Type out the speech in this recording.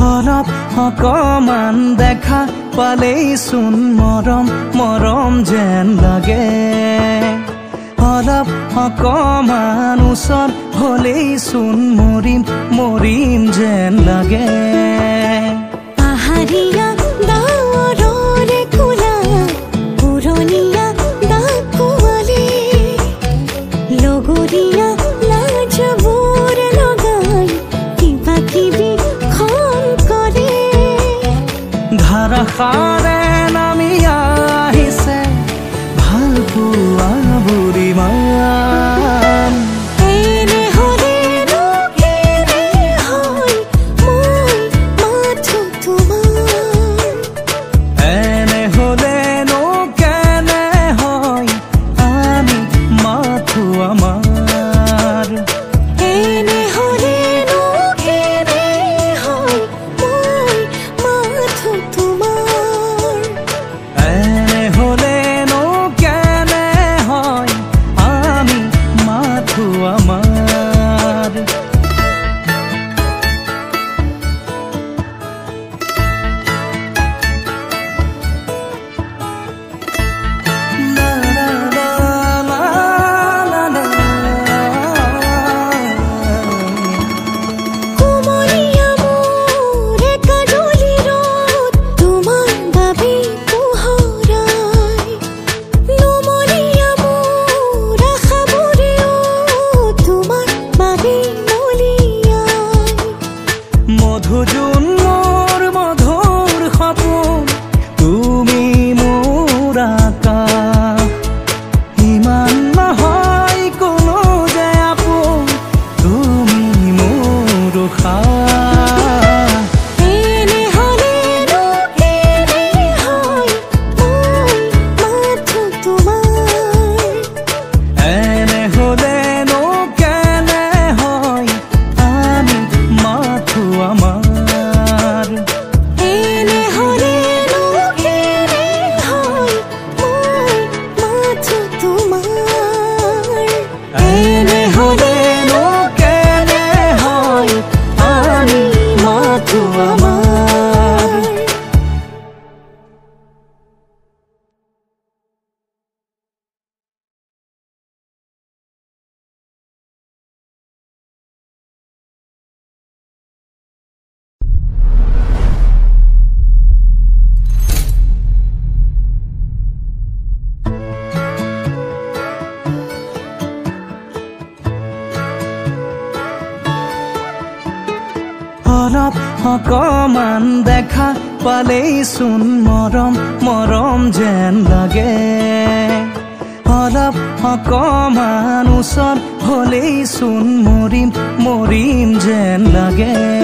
অলপ অকমান দেখা পালেই চোন মৰম মৰম যেন লাগে অলপ অকমান ওচৰত হলেই চোন মৰিম মৰিম যেন লাগে পাহাৰীয়া ডাৱৰৰে কোলা পুৰণীয়া ডাকুৱালী লগৰীয়া লাজবোৰ লগাই কিবা কিবি খং কৰে ধাৰাসাৰে নামি আহিছে ভাল পোৱা বুঢ়ীমান অলপ অকমান দেখা পালেই চোন মৰম মৰম যেন লাগে অলপ অকমান ওচৰত হলেই চোন মৰিম মৰিম যেন লাগে